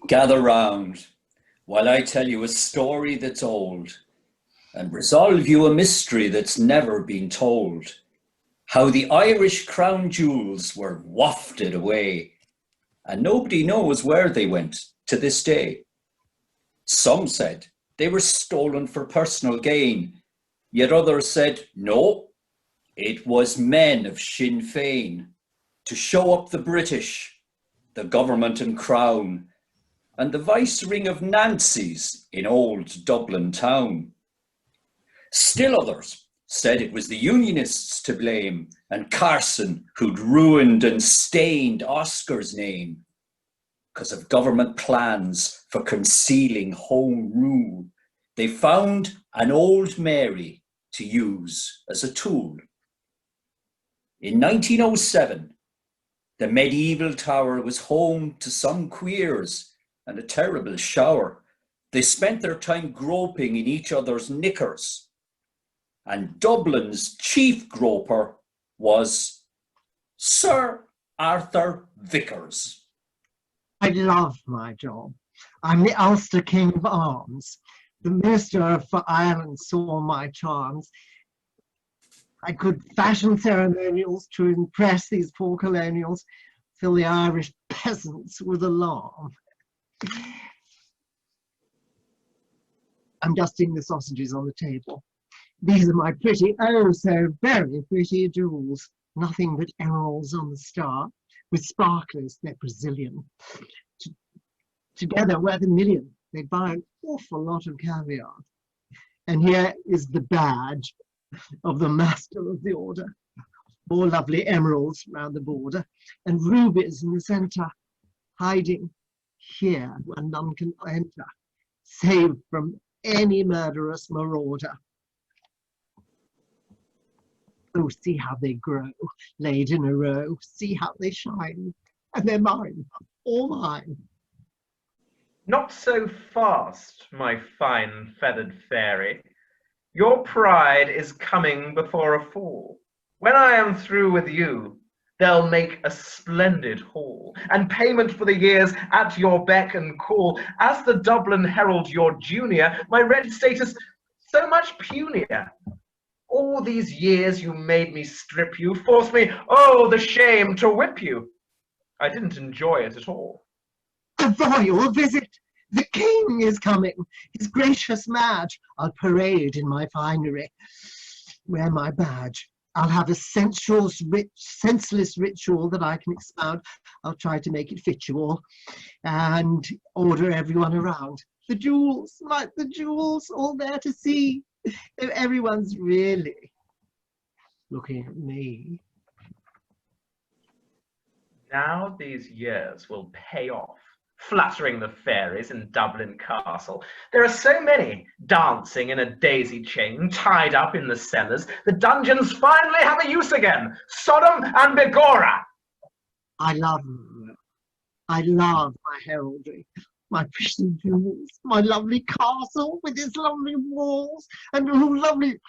Gather round while I tell you a story that's old and resolve you a mystery that's never been told. How the Irish crown jewels were wafted away and nobody knows where they went to this day. Some said they were stolen for personal gain, yet others said, no, it was men of Sinn Féin to show up the British, the government and crown, and the vice ring of Nancy's in old Dublin town. Still others said it was the Unionists to blame and Carson who'd ruined and stained Oscar's name because of government plans for concealing home rule. They found an old Mary to use as a tool. In 1907, the medieval tower was home to some queers and a terrible shower. They spent their time groping in each other's knickers. And Dublin's chief groper was Sir Arthur Vickers. I love my job. I'm the Ulster King of Arms. The Minister for Ireland saw my charms. I could fashion ceremonials to impress these poor colonials, fill the Irish peasants with alarm. I'm dusting the sausages on the table. These are my pretty, oh so very pretty jewels. Nothing but emeralds on the star, with sparklers, they're Brazilian. Together worth $1 million. They'd buy an awful lot of caviar. And here is the badge of the master of the order. More lovely emeralds round the border, and rubies in the centre, hiding here where none can enter, save from any murderous marauder. Oh, see how they grow, laid in a row, see how they shine, and they're mine, all mine. Not so fast, my fine feathered fairy. Your pride is coming before a fall. When I am through with you, they'll make a splendid haul, and payment for the years at your beck and call. As the Dublin Herald, your junior, my red status so much punier. All these years you made me strip you, forced me, oh, the shame, to whip you. I didn't enjoy it at all. A royal visit! The king is coming, his gracious madge. I'll parade in my finery, wear my badge. I'll have a senseless ritual that I can expound. I'll try to make it fit you all and order everyone around. The jewels, like the jewels, all there to see. Everyone's really looking at me. Now these years will pay off, fluttering the fairies in Dublin Castle. There are so many dancing in a daisy chain, tied up in the cellars. The dungeons finally have a use again. Sodom and Begorra! I love my heraldry, my precious jewels, my lovely castle with its lovely walls and lovely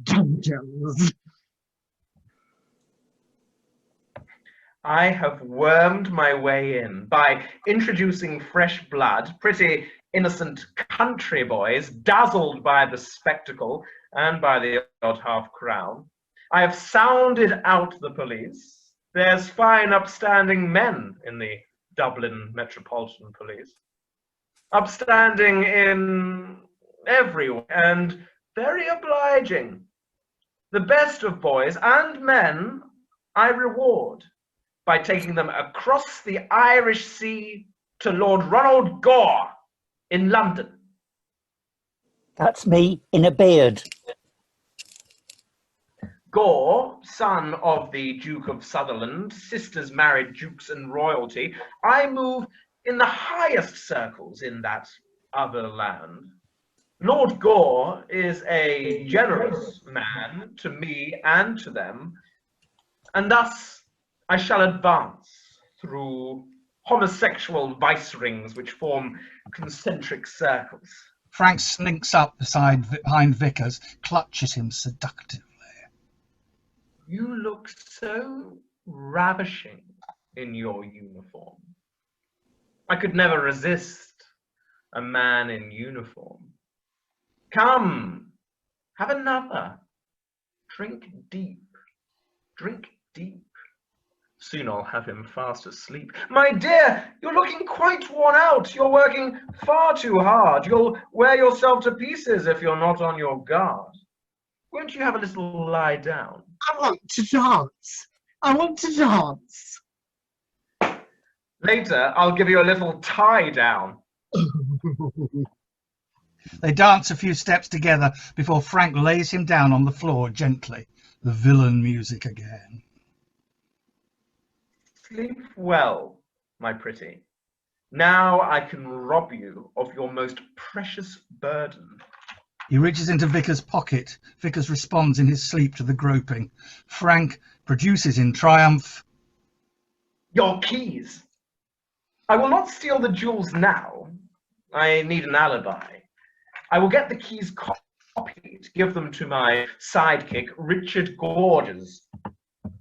dungeons. I have wormed my way in by introducing fresh blood, pretty innocent country boys, dazzled by the spectacle and by the odd half-crown. I have sounded out the police. There's fine upstanding men in the Dublin Metropolitan Police. Upstanding in everywhere and very obliging. The best of boys and men I reward by taking them across the Irish Sea to Lord Ronald Gore in London. That's me in a beard. Gore, son of the Duke of Sutherland, sisters married dukes and royalty, I move in the highest circles in that other land. Lord Gore is a generous man to me and to them, and thus I shall advance through homosexual vice rings which form concentric circles. Frank slinks up behind Vickers, clutches him seductively. You look so ravishing in your uniform. I could never resist a man in uniform. Come, have another. Drink deep, drink deep. Soon I'll have him fast asleep. My dear, you're looking quite worn out. You're working far too hard. You'll wear yourself to pieces if you're not on your guard. Won't you have a little lie down? I want to dance. I want to dance. Later, I'll give you a little tie down. They dance a few steps together before Frank lays him down on the floor gently. The villain music again. Sleep well, my pretty. Now I can rob you of your most precious burden. He reaches into Vickers' pocket. Vickers responds in his sleep to the groping. Frank produces in triumph Your keys. I will not steal the jewels now. I need an alibi. I will get the keys copied, give them to my sidekick, Richard Gorges.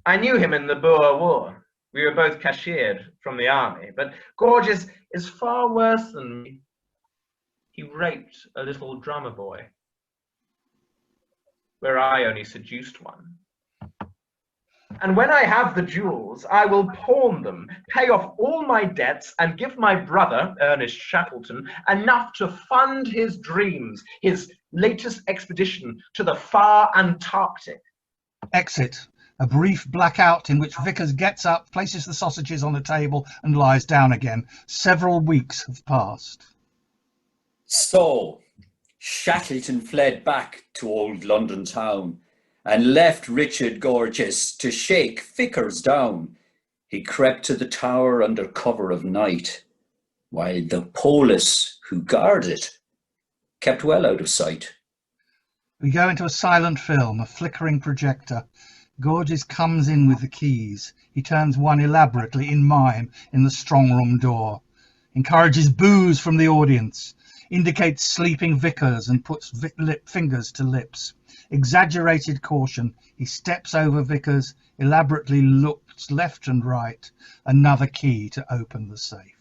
I knew him in the Boer War. We were both cashiered from the army, but Gorges is far worse than me. He raped a little drummer boy, where I only seduced one. And when I have the jewels, I will pawn them, pay off all my debts, and give my brother, Ernest Shackleton, enough to fund his dreams, his latest expedition to the far Antarctic. exit. A brief blackout in which Vickers gets up, places the sausages on a table and lies down again. Several weeks have passed. So, Shackleton fled back to old London town and left Richard Gorges to shake Vickers down. He crept to the tower under cover of night, while the police who guard it kept well out of sight. We go into a silent film, a flickering projector. Gorges comes in with the keys. He turns one elaborately in mime in the strong room door. Encourages boos from the audience. Indicates sleeping Vickers and puts fingers to lips. Exaggerated caution. He steps over Vickers, elaborately looks left and right. Another key to open the safe.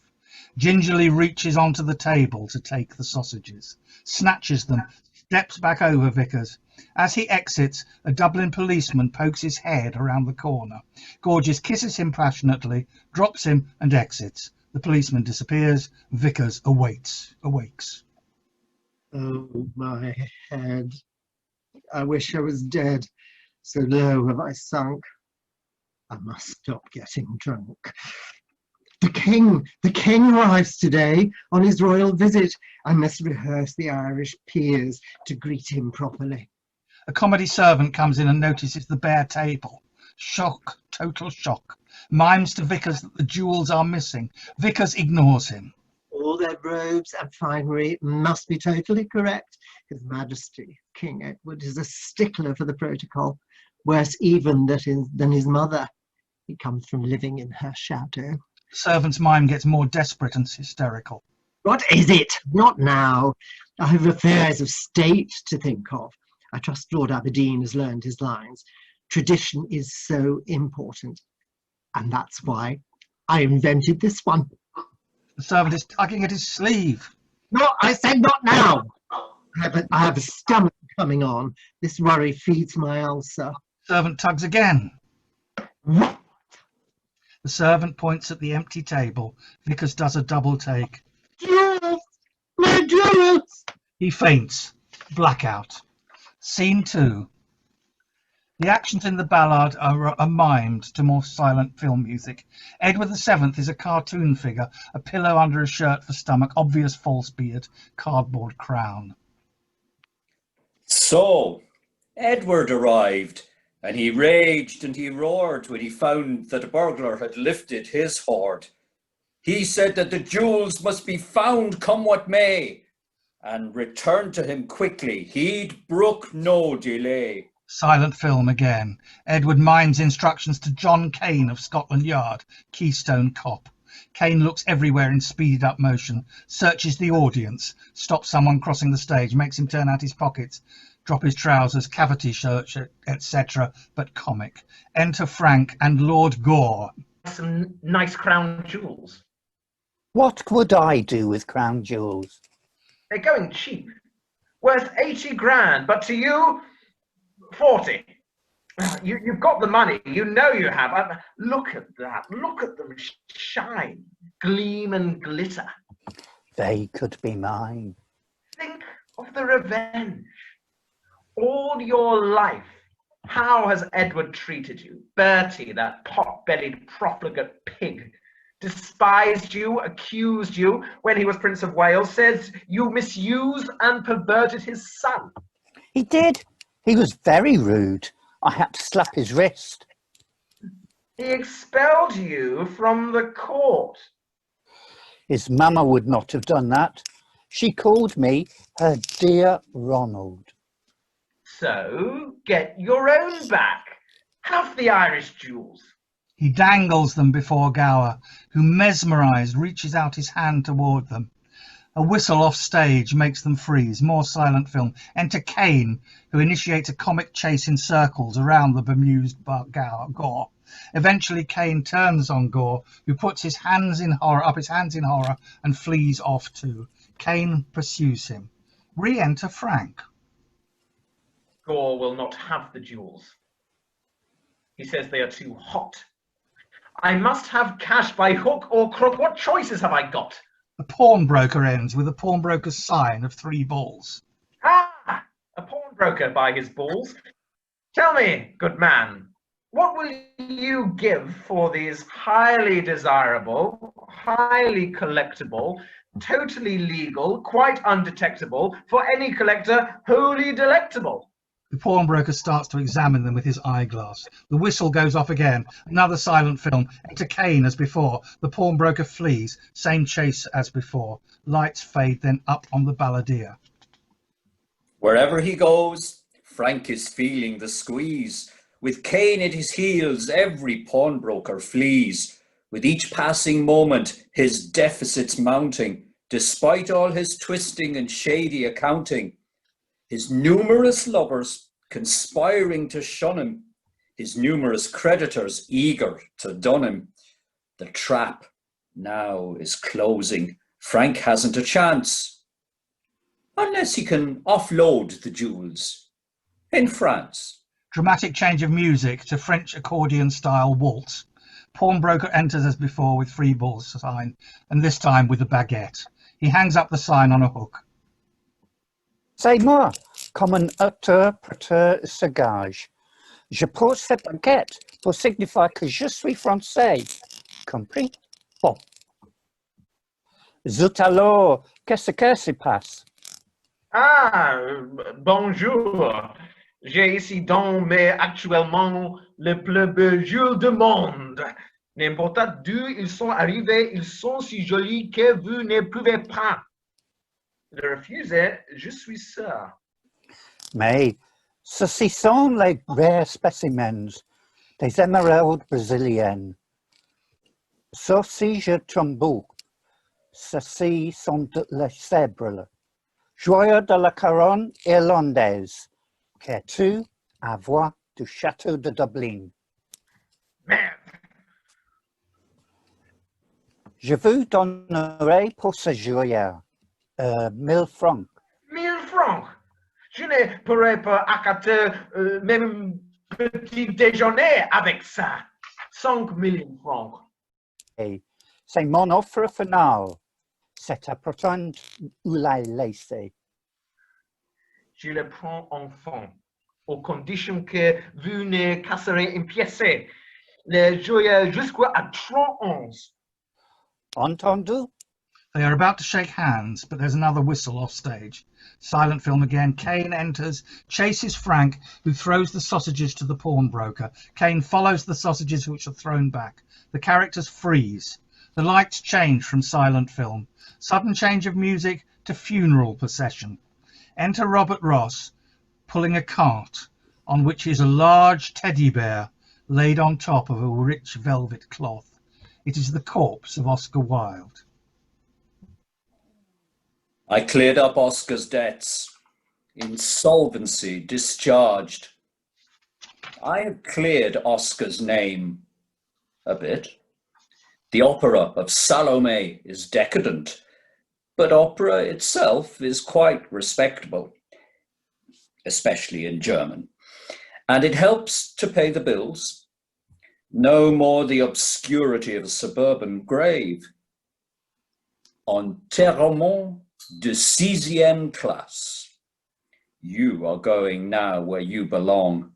Gingerly reaches onto the table to take the sausages. Snatches them. Steps back over Vickers. As he exits, a Dublin policeman pokes his head around the corner. Gorges kisses him passionately, drops him and exits. The policeman disappears. Vickers awakes. Oh, my head. I wish I was dead. So low have I sunk. I must stop getting drunk. The king arrives today on his royal visit. I must rehearse the Irish peers to greet him properly. A comedy servant comes in and notices the bare table. Shock, total shock. Mimes to Vickers that the jewels are missing. Vickers ignores him. All their robes and finery must be totally correct. His Majesty, King Edward, is a stickler for the protocol, worse even than his mother. He comes from living in her shadow. The servant's mime gets more desperate and hysterical. What is it? Not now. I have affairs of state to think of. I trust Lord Aberdeen has learned his lines. Tradition is so important. And that's why I invented this one. The servant is tugging at his sleeve. No, I said not now. I have a stomach coming on. This worry feeds my ulcer. Servant tugs again. What? The servant points at the empty table. Vickers does a double take. Jewels! My jewels! He faints. Blackout. Scene 2. The actions in the ballad are mimed to more silent film music. Edward VII is a cartoon figure, a pillow under a shirt for stomach, obvious false beard, cardboard crown. So, Edward arrived, and he raged and he roared when he found that a burglar had lifted his hoard. He said that the jewels must be found come what may, and returned to him quickly. He'd brook no delay. Silent film again. Edward mimes instructions to John Kane of Scotland Yard, Keystone Cop. Kane looks everywhere in speeded up motion, searches the audience, stops someone crossing the stage, makes him turn out his pockets, drop his trousers, cavity shirt, etc., but comic. Enter Frank and Lord Gore. Some nice crown jewels. What would I do with crown jewels? They're going cheap. Worth 80 grand, but to you, 40. You've got the money. You know you have. Look at that. Look at them shine, gleam and glitter. They could be mine. Think of the revenge. All your life, how has Edward treated you? Bertie, that pot-bellied profligate pig, despised you, accused you when he was Prince of Wales, says you misused and perverted his son. He did. He was very rude. I had to slap his wrist. He expelled you from the court. His mama would not have done that. She called me her dear Ronald. So get your own back. Have the Irish jewels. He dangles them before Gower, who, mesmerised, reaches out his hand toward them. A whistle off stage makes them freeze. More silent film. Enter Kane, who initiates a comic chase in circles around the bemused Gore. Eventually, Kane turns on Gore, who puts his hands in horror, and flees off too. Kane pursues him. Re-enter Frank. Gore will not have the jewels. He says they are too hot. I must have cash by hook or crook. What choices have I got? The pawnbroker ends with a pawnbroker's sign of 3 balls. Ah, a pawnbroker by his balls. Tell me, good man, what will you give for these highly desirable, highly collectible, totally legal, quite undetectable, for any collector, wholly delectable? The pawnbroker starts to examine them with his eyeglass. The whistle goes off again. Another silent film. Enter Kane as before. The pawnbroker flees. Same chase as before. Lights fade, then up on the balladeer. Wherever he goes, Frank is feeling the squeeze. With Kane at his heels, every pawnbroker flees. With each passing moment, his deficits mounting, despite all his twisting and shady accounting. His numerous lovers conspiring to shun him, his numerous creditors eager to dun him. The trap now is closing. Frank hasn't a chance, unless he can offload the jewels in France. Dramatic change of music to French accordion-style waltz. Pawnbroker enters as before with 3 balls sign, and this time with a baguette. He hangs up the sign on a hook. C'est moi, comme un interpréteur sagage. Je pose cette baguette pour signifier que je suis français. Compris? Bon. Zut alors, qu'est-ce que se passe? Ah, bonjour. J'ai ici donc mais actuellement le plus beau jour du monde. N'importe d'où ils sont arrivés, ils sont si jolis que vous ne pouvez pas le refuser, je suis sûr. Mais ceci sont les rares spécimens des émeraudes brésiliennes. Sauf si je trompe, ceci sont les zèbres, joyaux de la couronne irlandaise, qu'es-tu à voir du château de Dublin. Merde. Je vous donnerai pour ce joyau 1000 francs. 1000 francs. Je ne pourrais pas accater même un petit déjeuner avec ça. 5 000 francs. Et c'est mon offre finale. C'est à pourtant où la laisser. Je le prends enfin, aux conditions que vous ne casserez une pièce. Le joyau jusqu'à 31. Entendu? They are about to shake hands, but there's another whistle off stage. Silent film again. Kane enters, chases Frank, who throws the sausages to the pawnbroker. Kane follows the sausages, which are thrown back. The characters freeze. The lights change from silent film. Sudden change of music to funeral procession. Enter Robert Ross, pulling a cart, on which is a large teddy bear laid on top of a rich velvet cloth. It is the corpse of Oscar Wilde. I cleared up Oscar's debts, insolvency discharged. I have cleared Oscar's name a bit. The opera of Salome is decadent, but opera itself is quite respectable, especially in German. And it helps to pay the bills. No more the obscurity of a suburban grave. Enterrement de sixième classe. You are going now where you belong,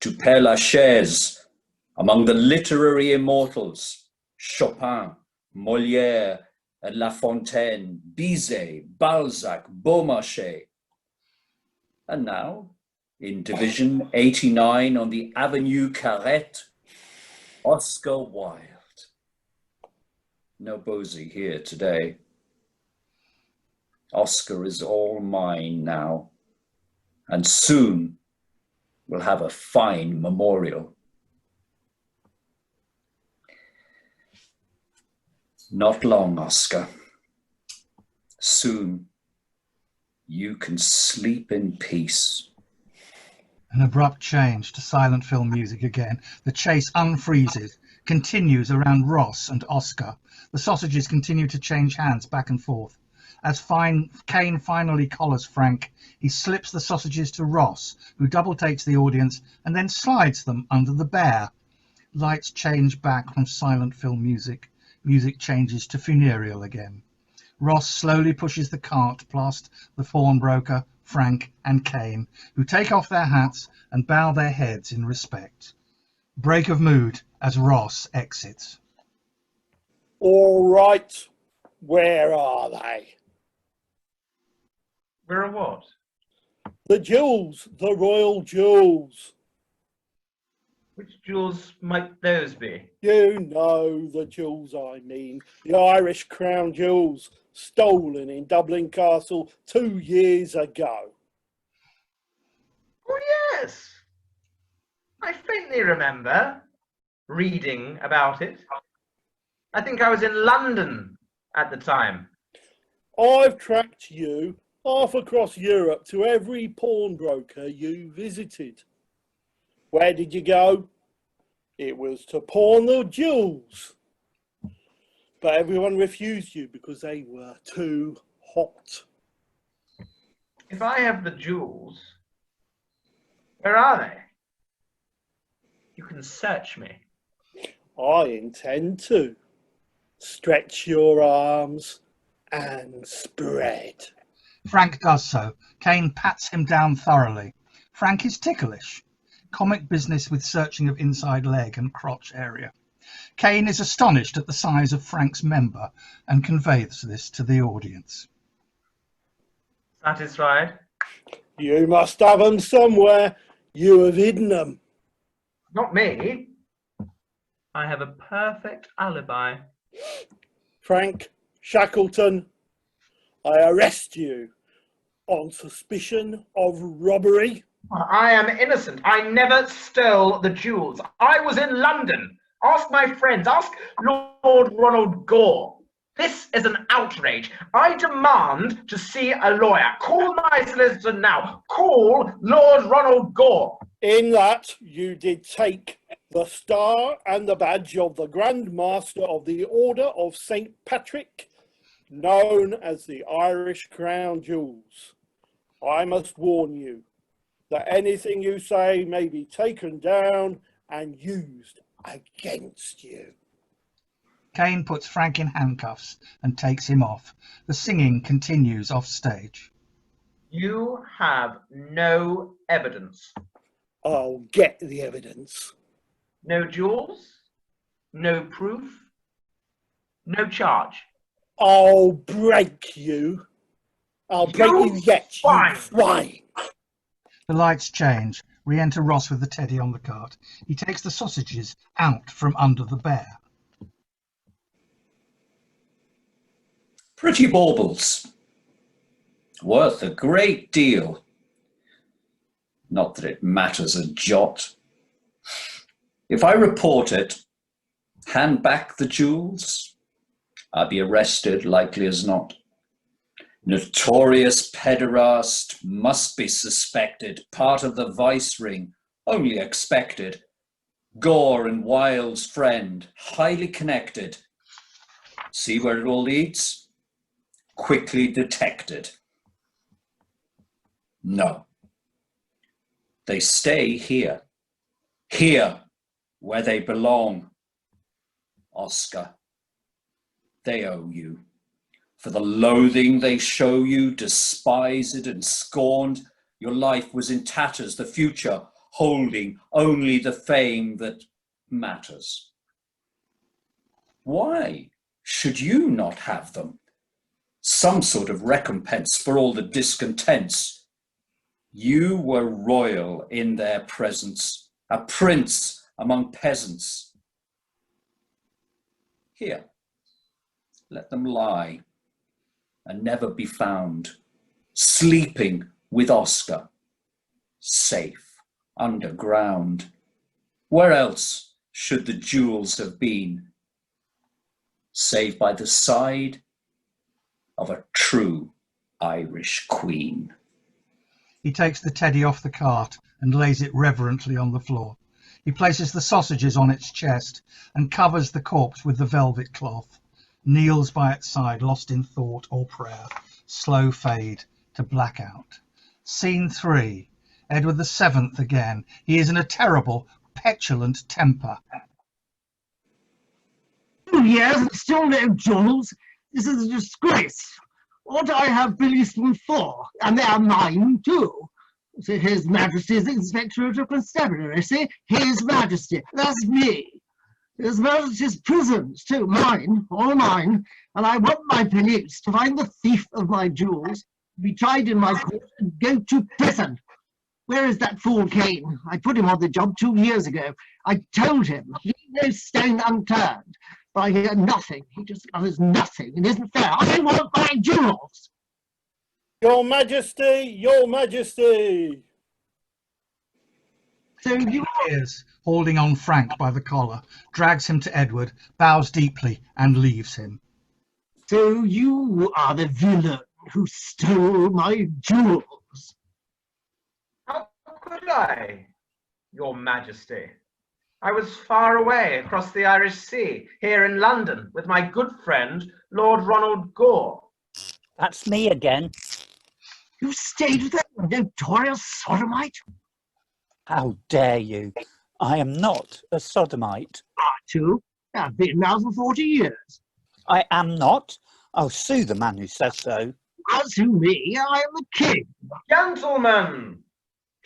to Père Lachaise, among the literary immortals, Chopin, Molière, and La Fontaine, Bizet, Balzac, Beaumarchais. And now, in Division 89 on the Avenue Carrette, Oscar Wilde. No Bosie here today. Oscar is all mine now, and soon we'll have a fine memorial. Not long, Oscar. Soon you can sleep in peace. An abrupt change to silent film music again. The chase unfreezes, continues around Ross and Oscar. The sausages continue to change hands back and forth. As Kane finally collars Frank, he slips the sausages to Ross, who double takes the audience and then slides them under the bear. Lights change back from silent film music. Music changes to funereal again. Ross slowly pushes the cart past the pawnbroker, Frank and Kane, who take off their hats and bow their heads in respect. Break of mood as Ross exits. All right, where are they? Where are what? The jewels, the royal jewels. Which jewels might those be? You know the jewels I mean. The Irish crown jewels stolen in Dublin Castle 2 years ago. Oh, yes. I faintly remember reading about it. I think I was in London at the time. I've tracked you half across Europe to every pawnbroker you visited. Where did you go? It was to pawn the jewels. But everyone refused you because they were too hot. If I have the jewels, where are they? You can search me. I intend to. Stretch your arms and spread. Frank does so. Kane pats him down thoroughly. Frank is ticklish. Comic business with searching of inside leg and crotch area. Kane is astonished at the size of Frank's member and conveys this to the audience. Satisfied? You must have them somewhere. You have hidden them. Not me. I have a perfect alibi. Frank Shackleton, I arrest you on suspicion of robbery. I am innocent. I never stole the jewels. I was in London. Ask my friends. Ask Lord Ronald Gore. This is an outrage. I demand to see a lawyer. Call my solicitor now. Call Lord Ronald Gore. In that you did take the star and the badge of the Grand Master of the Order of St. Patrick, known as the Irish Crown Jewels. I must warn you that anything you say may be taken down and used against you. Kane puts Frank in handcuffs and takes him off. The singing continues off stage. You have no evidence. I'll get the evidence. No jewels, no proof, no charge. I'll break you. I'll break you yet, you swine. The lights change. Re-enter Ross with the teddy on the cart. He takes the sausages out from under the bear. Pretty baubles. Worth a great deal. Not that it matters a jot. If I report it, hand back the jewels, I'll be arrested likely as not. Notorious pederast, must be suspected, part of the vice ring, only expected. Gore and Wilde's friend, highly connected, See where it all leads? Quickly detected. No. They stay here. Here, where they belong. Oscar, they owe you. For the loathing they show you, despised and scorned, your life was in tatters, the future holding only the fame that matters. Why should you not have them? Some sort of recompense for all the discontents. You were royal in their presence, a prince among peasants. Here, let them lie and never be found, sleeping with Oscar, safe underground. Where else should the jewels have been, save by the side of a true Irish queen? He takes the teddy off the cart and lays it reverently on the floor. He places the sausages on its chest and covers the corpse with the velvet cloth. Kneels by its side, lost in thought or prayer. Slow fade to blackout. Scene 3. Edward VII again. He is in a terrible, petulant temper. 2 years and still no jewels. This is a disgrace. What do I have policemen for? And they are mine too. So His Majesty's Inspectorate of Constabulary. See, His Majesty. That's me. His Majesty's prisons too. Mine, all mine. And I want my police to find the thief of my jewels, be tried in my court, and go to prison. Where is that fool Kane? I put him on the job 2 years ago. I told him, leave no stone unturned. But I hear nothing. He just utters nothing. It isn't fair. I want my jewels. Your Majesty, Your Majesty. So you Appears, holding on Frank by the collar, drags him to Edward, bows deeply and leaves him. So you are the villain who stole my jewels. How could I, Your Majesty? I was far away across the Irish Sea, here in London, with my good friend, Lord Ronald Gore. That's me again. You stayed with that notorious sodomite? How dare you? I am not a sodomite. Too. I've been now for 40 years. I am not. I'll sue the man who says so. As to me, I am the king. Gentlemen,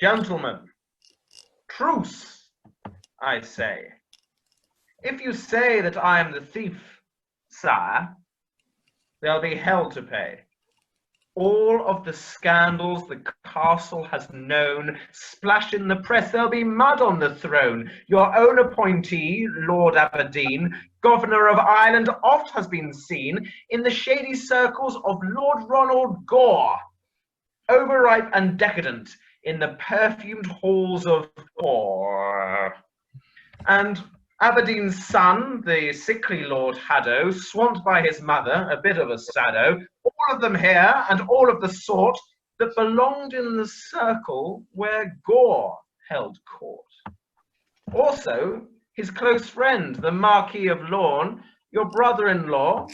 gentlemen, truce, I say. If you say that I am the thief, sire, there'll be hell to pay. All of the scandals the castle has known splash in the press. There'll be mud on the throne. Your own appointee, Lord Aberdeen, Governor of Ireland, oft has been seen in the shady circles of Lord Ronald Gore, overripe and decadent in the perfumed halls of Gore. And Aberdeen's son, the sickly Lord Haddo, swamped by his mother, a bit of a saddo, all of them here, and all of the sort that belonged in the circle where Gore held court. Also, his close friend, the Marquis of Lorne, your brother-in-law,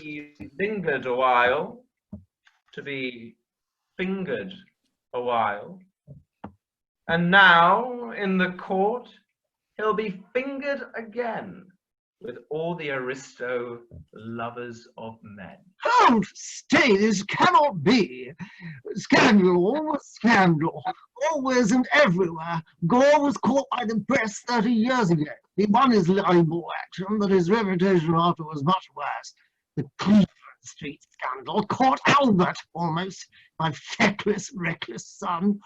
he lingered a while to be fingered a while. And now, in the court, he'll be fingered again with all the aristo lovers of men. Oh, stay, this cannot be. Scandal, always scandal, always and everywhere. Gore was caught by the press 30 years ago. He won his libel action, but his reputation after was much worse. The Cleveland Street scandal caught Albert, almost, my feckless, reckless son,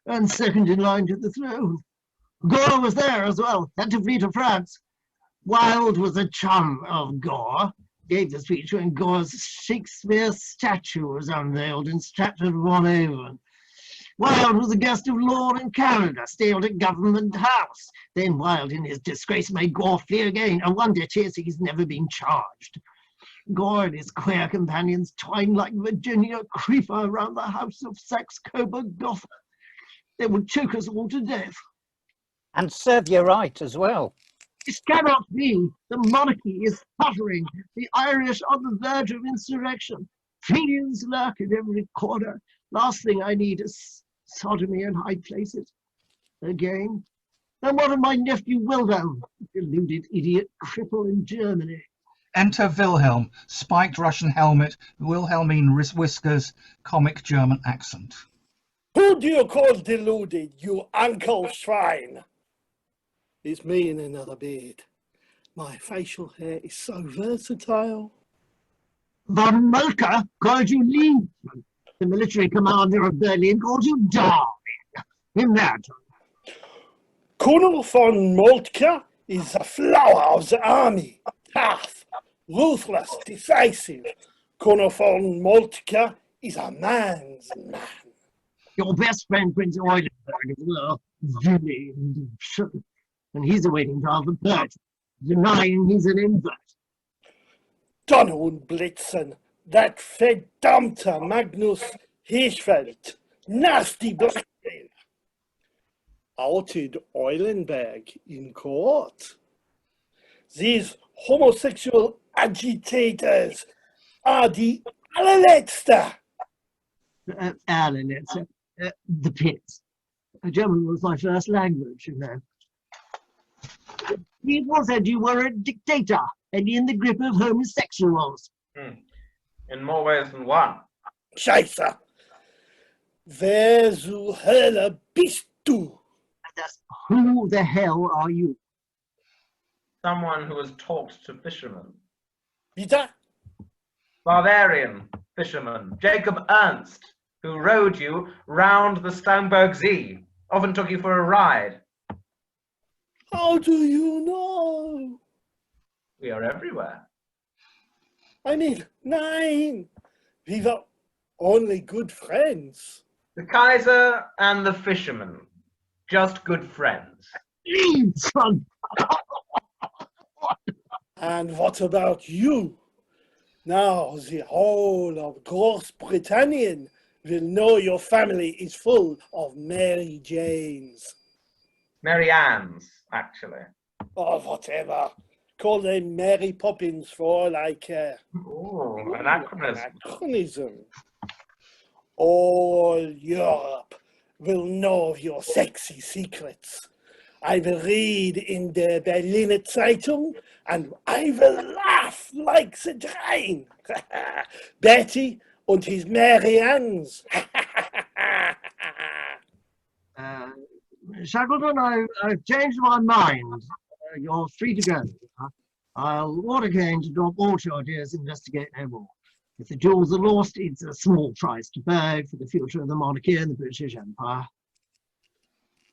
and second in line to the throne. Gore was there as well, had to flee to France. Wilde was a chum of Gore, gave the speech when Gore's Shakespeare statue was unveiled in Stratford-upon-Avon. Wilde was a guest of Lorne in Canada, stayed at Government House. Then Wilde, in his disgrace, made Gore flee again, and wonder he's never been charged. Gore and his queer companions twined like Virginia creeper around the house of Saxe-Coburg-Gotha. They would choke us all to death. And serve you right as well. This cannot be. The monarchy is tottering. The Irish on the verge of insurrection. Fiends lurk in every corner. Last thing I need is sodomy in high places. Again. Then what of my nephew Wilhelm, deluded idiot cripple in Germany? Enter Wilhelm, spiked Russian helmet, Wilhelmine whiskers, comic German accent. Who do you call deluded, you uncle swine? It's me in another beard. My facial hair is so versatile. Von Moltke called you Liebman. The military commander of Berlin called you darling. In that. Colonel von Moltke is the flower of the army. Tough, ruthless, decisive. Colonel von Moltke is a man's man. Your best friend, Prince Eulenberg, as well. Silly and he's awaiting trial for perjury, denying he's an invert. Donald Blitzen, that verdammte Magnus Hirschfeld, nasty blackmail. Outed Eulenberg in court. These homosexual agitators are the allerletzte. Allerletzte. The pits. German was my first language, you know. People said you were a dictator and in the grip of homosexuals. In more ways than one. Scheiße. Wer zur Hölle bist du? Who the hell are you? Someone who has talked to fishermen. Bitte? Bavarian fisherman, Jacob Ernst, who rowed you round the Starnberg See, often took you for a ride. How do you know? We are everywhere. I mean, nein. We were only good friends. The Kaiser and the fisherman, just good friends. Son. And what about you? Now the whole of Großbritannien will know your family is full of Mary Janes. Mary Ann's, actually. Or whatever. Call them Mary Poppins for all I care. Oh, anachronism. Anachronism. All Europe will know of your sexy secrets. I will read in the Berliner Zeitung and I will laugh like the drain. Betty und his Mary Ann's. Shackleton, I've changed my mind. You're free to go. I'll order Kane to drop all charges, investigate no more. If the jewels are lost, it's a small price to pay for the future of the monarchy and the British Empire.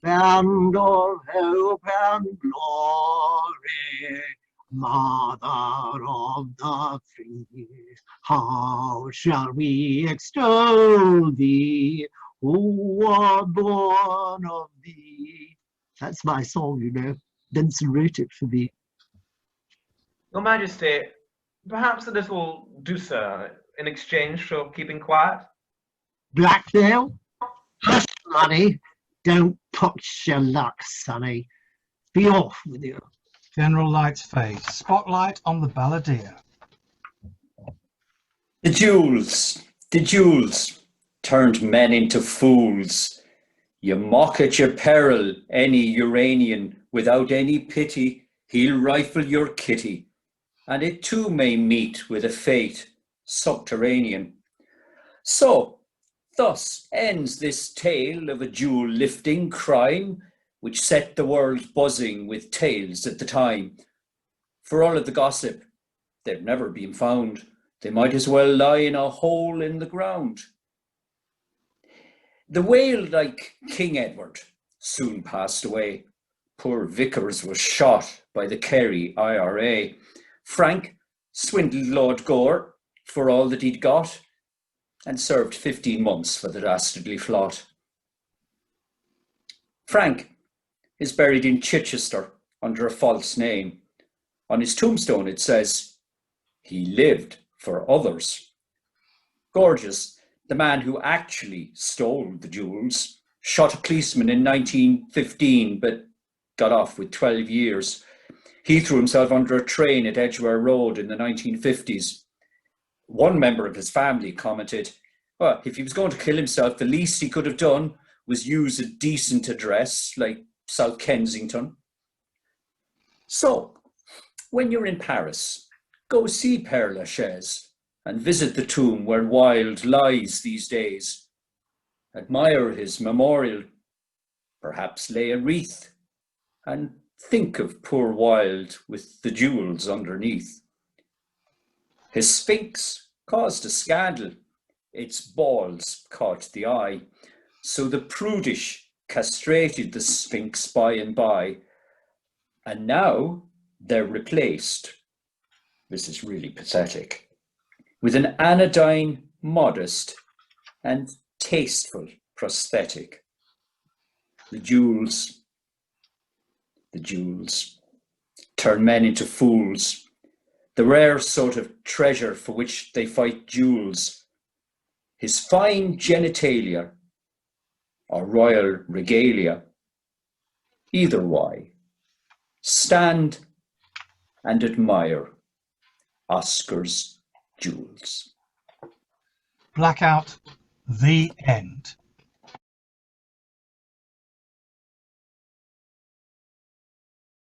Land of hope and glory, mother of the free, how shall we extol thee, who are born of thee? That's my song, you know. Benson wrote it for me. Your Majesty, perhaps a little douceur in exchange for keeping quiet? Blackmail? Hush, money. Don't put your luck, sonny. Be off with you. General lights fade. Spotlight on the balladeer. The jewels turned men into fools. You mock at your peril any Uranian, without any pity, he'll rifle your kitty, and it too may meet with a fate subterranean. So, thus ends this tale of a jewel-lifting crime, which set the world buzzing with tales at the time. For all of the gossip, they've never been found. They might as well lie in a hole in the ground. The whale like King Edward soon passed away. Poor Vickers was shot by the Kerry IRA. Frank swindled Lord Gore for all that he'd got and served 15 months for the dastardly flot. Frank is buried in Chichester under a false name. On his tombstone it says, he lived for others. Gorgeous, the man who actually stole the jewels, shot a policeman in 1915 but got off with 12 years. He threw himself under a train at Edgware Road in the 1950s. One member of his family commented, well, if he was going to kill himself, the least he could have done was use a decent address like South Kensington. So, when you're in Paris, go see Père Lachaise and visit the tomb where Wilde lies these days. Admire his memorial, perhaps lay a wreath, and think of poor Wilde with the jewels underneath. His Sphinx caused a scandal. Its balls caught the eye. So the prudish castrated the Sphinx by and by. And now they're replaced, this is really pathetic, with an anodyne, modest, and tasteful prosthetic. The jewels turn men into fools. The rare sort of treasure for which they fight duels. His fine genitalia, or royal regalia, either way, stand and admire Oscar's jewels. Blackout, the end.